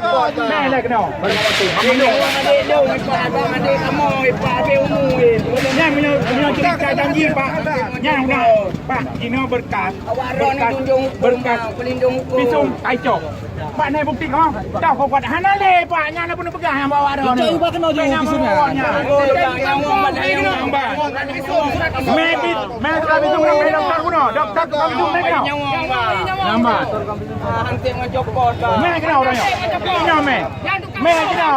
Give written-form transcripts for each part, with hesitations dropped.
lah kena. Adik kamu, Pak Adik umur. Yang punya cerita janji Pak. Yang nak Pak ini berkas. Berkas pelindung hukum. pisung kacau. Pak naik bukti kau. Tahu kau kuat hana le Pak. Yang nak pun pegang yang bawa dah. Cik Ubah kena juga pisungnya. Doktor tukang pisung mereka. Nama. Hantik ngejopot. Meh kena orangnya. Kena meh. Meh kena.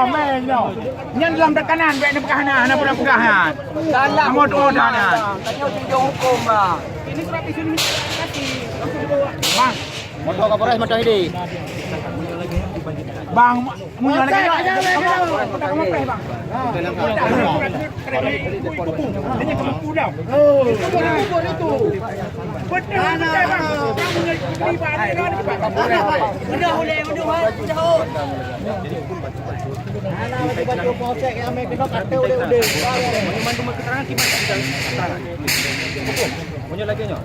Yang dalam tekanan baik ni pegang hana pun pegang hana. Dalam. Kamu tu dah hana. Tanya pelindung hukum lah. Ini surat pisung ni kasih. Bang. Motor Kapolres macam ini. Bang, mula lagi. Kamu peh bang. Ini kamu pulau. Oh, kubur itu. Benar bang. Kamu ni Pak Benar boleh. Ana baju polsek yang kena kata oleh. Mandu keterangan gimana? Punya lagi nyo.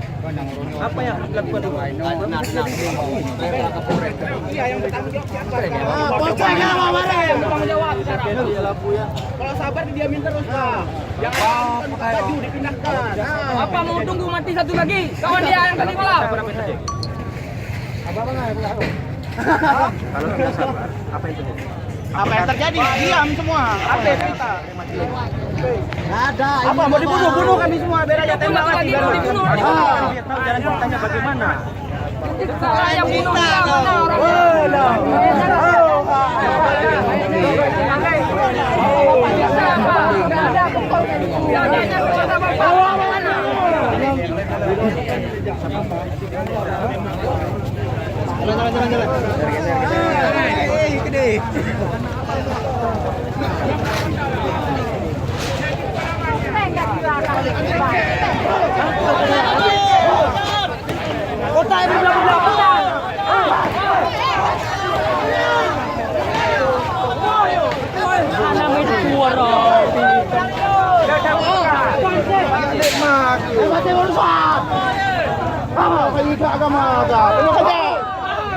Apa yang dilakukan dulu? Iya yang bertanggung jawab siapa? Polseknya mana? Tanggung jawab sekarang. Kalau sabar didiamin terus lah. Jangan baju dipindahkan. Apa mau tunggu mati satu lagi? Kawan dia yang tadi malam. Kalau tidak sabar, apa yang terjadi? Apa yang terjadi? Diam semua. Apa kita? Ada. Apa mau dibunuh kami semua biar aja tembak lagi baru dibunuh. Biar tahu jalan ceritanya bagaimana. Yang bunuh dia mana orangnya? Kota ini belah-belah. Ana itu suara. Mati urusan. Ah, kayu itu agama agak. Kena kerja.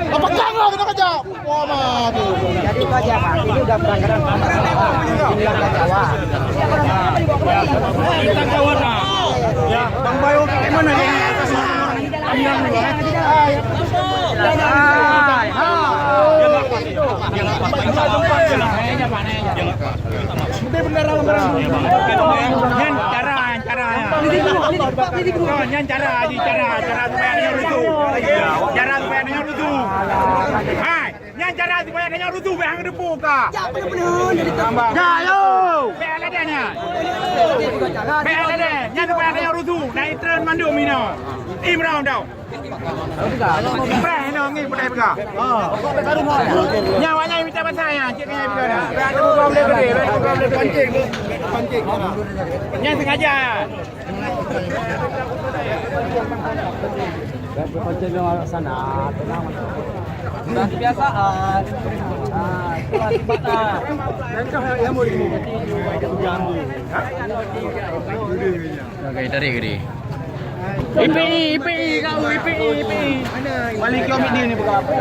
Apa kagak kena kerja? Wah, mati. Jadi itu aja Pak. Ini udah pelanggaran Inilah Jawa. Tentang kawan lah. Ya, Bang Bayu gimana ya? Cara supaya dia rutuh behang depu ka. Ya benar-benar jadi tambah. Ya yo. Bela dia nya. Bela dia. Nya supaya dia rutuh. Naik tren manduk mino. Imrau dau. Prai no ngi prai pega. Nyawanya minta pasal ya. Cik ni pega dah. Ada program dia gede. Program dia pancing. Pancing. Nya sengaja. Pancing ke sana. Tenang. Sudah kebiasaan. Oke, dari gede. IPI kau IPI. Mana? Balik komik dia ni berapa?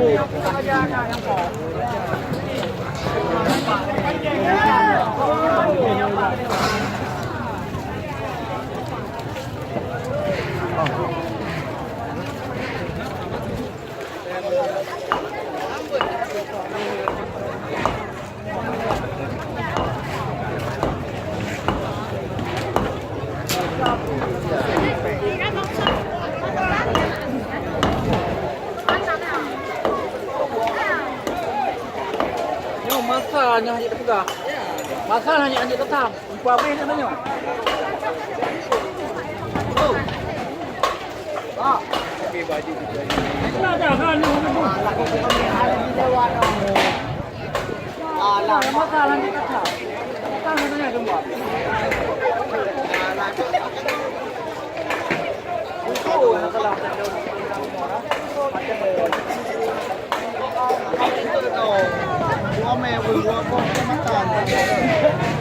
Masalahnya hanya terpegang. Masalahnya hanya tetap. Apa yang namanya? Ah, pakai baju juga. Ada kan ni. Alah, masalahnya tetap. Kan namanya semua. Itu yang salah.